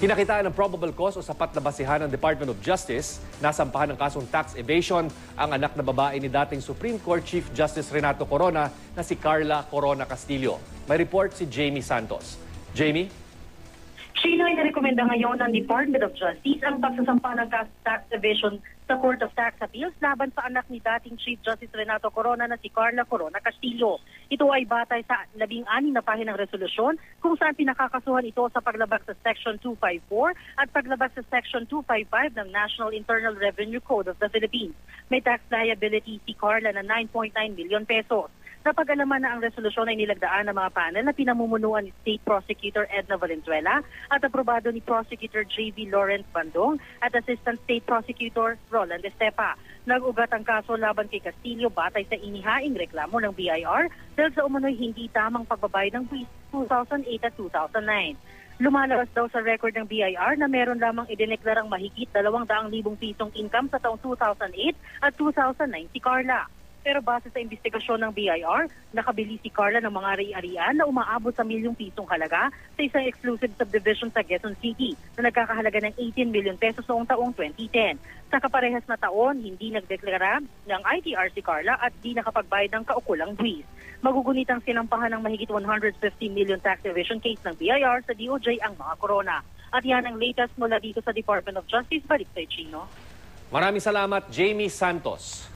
Kinakitaan ng probable cause o sapat na basihan ng Department of Justice, nasampahan ng kasong tax evasion ang anak na babae ni dating Supreme Court Chief Justice Renato Corona na si Carla Corona Castillo. May report si Jamie Santos. Jamie? Sino ay narekomenda ngayon ng Department of Justice ang pagsasampa ng tax evasion sa Court of Tax Appeals laban sa anak ni dating Chief Justice Renato Corona na si Carla Corona Castillo. Ito ay batay sa 16 na pahinang resolusyon kung saan pinakakasuhan ito sa paglabag sa Section 254 at paglabag sa Section 255 ng National Internal Revenue Code of the Philippines. May tax liability si Carla na 9.9 million pesos. Napag-alaman na ang resolusyon ay nilagdaan ng mga panel na pinamumunuan ni State Prosecutor Edna Valenzuela at aprobado ni Prosecutor J.V. Lawrence Bandong at Assistant State Prosecutor Roland Estepa. Nag-ugat ang kaso laban kay Castillo batay sa inihaing reklamo ng BIR dahil sa umunoy hindi tamang pagbabayad ng buwis 2008 at 2009. Lumalabas daw sa record ng BIR na meron lamang idineklarang mahigit 200,000 pisong income sa taong 2008 at 2009 si Carla. Pero base sa investigasyon ng BIR, nakabili si Carla ng mga ari-arian na umaabot sa milyong pisong halaga sa isang exclusive subdivision sa Quezon City na nagkakahalaga ng 18 million pesos noong taong 2010. Sa kaparehas na taon, hindi nagdeklara ng ITR si Carla at di nakapagbayad ng kaukulang buwis. Magugunit ang sinampahan ng mahigit 150 million tax evasion case ng BIR sa DOJ ang mga korona. At yan ang latest mula dito sa Department of Justice. Balik sa Chino. Maraming salamat, Jamie Santos.